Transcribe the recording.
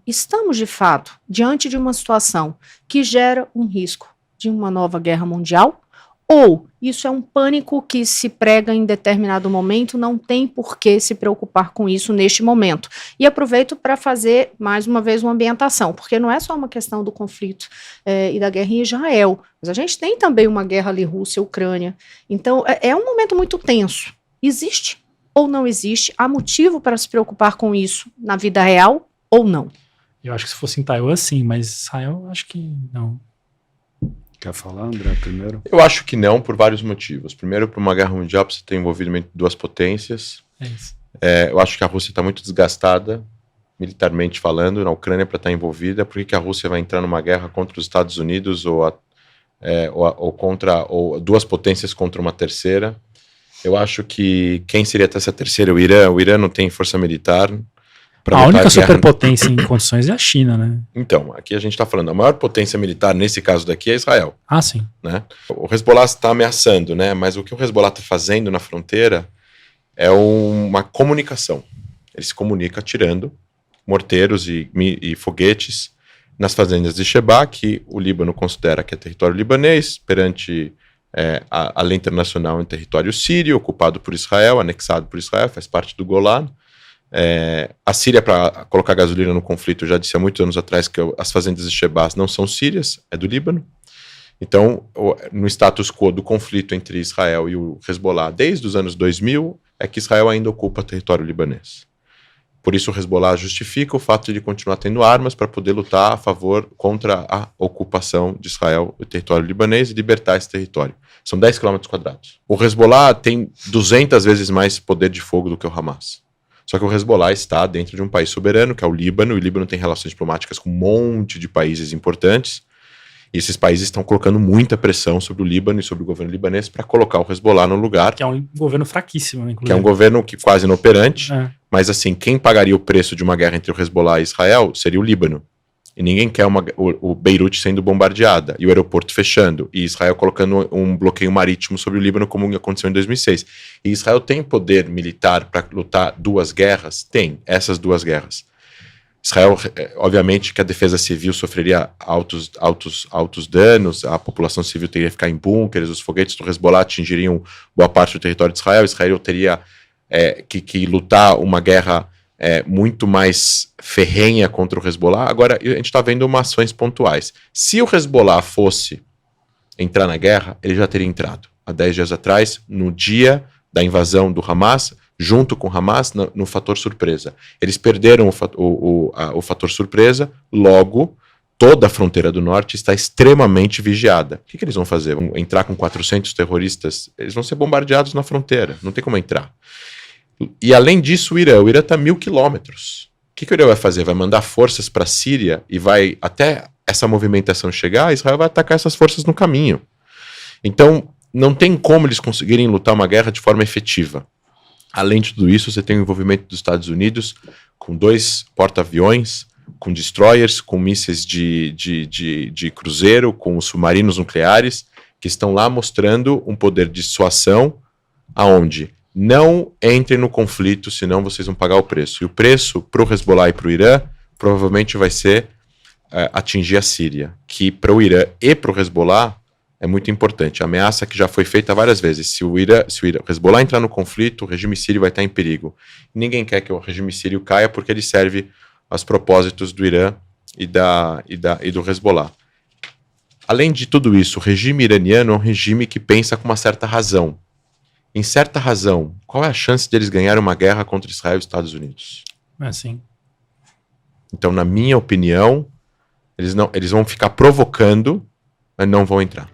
estamos de fato diante de uma situação que gera um risco de uma nova guerra mundial? Ou isso é um pânico que se prega em determinado momento, não tem por que se preocupar com isso neste momento? E aproveito para fazer, mais uma vez, uma ambientação, porque não é só uma questão do conflito e da guerra em Israel, mas a gente tem também uma guerra ali, Rússia, Ucrânia. Então, é um momento muito tenso. Existe ou não existe? Há motivo para se preocupar com isso na vida real ou não? Eu acho que se fosse em Taiwan, sim, mas Israel, acho que não. Quer falar, André, primeiro? Eu acho que não, por vários motivos. Primeiro, por uma guerra mundial, precisa ter envolvimento de duas potências. É isso. Eu acho que a Rússia está muito desgastada, militarmente falando, na Ucrânia para estar envolvida. Por que a Rússia vai entrar numa guerra contra os Estados Unidos ou duas potências contra uma terceira? Eu acho que quem seria essa terceira? O Irã. O Irã não tem força militar. A única superpotência em condições é a China, né? Então, aqui a gente está falando, a maior potência militar nesse caso daqui é Israel. Ah, sim. Né? O Hezbollah está ameaçando, né? Mas o que o Hezbollah está fazendo na fronteira é uma comunicação. Ele se comunica atirando morteiros e foguetes nas fazendas de Shebaa, que o Líbano considera que é território libanês, perante a lei internacional em território sírio, ocupado por Israel, anexado por Israel, faz parte do Golan. A Síria, para colocar gasolina no conflito, já disse há muitos anos atrás que as fazendas de Shebaa não são sírias, é do Líbano. Então, no status quo do conflito entre Israel e o Hezbollah, desde os anos 2000, é que Israel ainda ocupa território libanês. Por isso o Hezbollah justifica o fato de continuar tendo armas para poder lutar contra a ocupação de Israel, o território libanês, e libertar esse território. São 10 km². O Hezbollah tem 200 vezes mais poder de fogo do que o Hamas. Só que o Hezbollah está dentro de um país soberano, que é o Líbano, e o Líbano tem relações diplomáticas com um monte de países importantes, e esses países estão colocando muita pressão sobre o Líbano e sobre o governo libanês para colocar o Hezbollah no lugar. Que é um governo fraquíssimo, inclusive. Que é um governo quase inoperante, mas assim, quem pagaria o preço de uma guerra entre o Hezbollah e Israel seria o Líbano. E ninguém quer o Beirute sendo bombardeada, e o aeroporto fechando, e Israel colocando um bloqueio marítimo sobre o Líbano, como aconteceu em 2006. E Israel tem poder militar para lutar duas guerras? Tem, essas duas guerras. Israel, obviamente que a defesa civil sofreria altos danos, a população civil teria que ficar em bunkers, os foguetes do Hezbollah atingiriam boa parte do território de Israel, Israel teria que lutar uma guerra muito mais ferrenha contra o Hezbollah. Agora, a gente está vendo umas ações pontuais. Se o Hezbollah fosse entrar na guerra, ele já teria entrado. Há 10 dias atrás, no dia da invasão do Hamas, junto com o Hamas, no fator surpresa. Eles perderam o fator surpresa, logo, toda a fronteira do norte está extremamente vigiada. O que eles vão fazer? Vão entrar com 400 terroristas? Eles vão ser bombardeados na fronteira, não tem como entrar. E além disso, o Irã está a 1.000 quilômetros. O que o Irã vai fazer? Vai mandar forças para a Síria e vai, até essa movimentação chegar, Israel vai atacar essas forças no caminho. Então, não tem como eles conseguirem lutar uma guerra de forma efetiva. Além de tudo isso, você tem o envolvimento dos Estados Unidos com 2 porta-aviões, com destroyers, com mísseis de cruzeiro, com submarinos nucleares, que estão lá mostrando um poder de dissuasão aonde não entrem no conflito, senão vocês vão pagar o preço. E o preço para o Hezbollah e para o Irã provavelmente vai ser atingir a Síria, que para o Irã e para o Hezbollah é muito importante. A ameaça que já foi feita várias vezes. Se o Hezbollah entrar no conflito, o regime sírio vai estar em perigo. Ninguém quer que o regime sírio caia porque ele serve aos propósitos do Irã e do Hezbollah. Além de tudo isso, o regime iraniano é um regime que pensa com uma certa razão. Em certa razão, qual é a chance de eles ganharem uma guerra contra Israel e os Estados Unidos? Sim. Então, na minha opinião, eles vão ficar provocando, mas não vão entrar.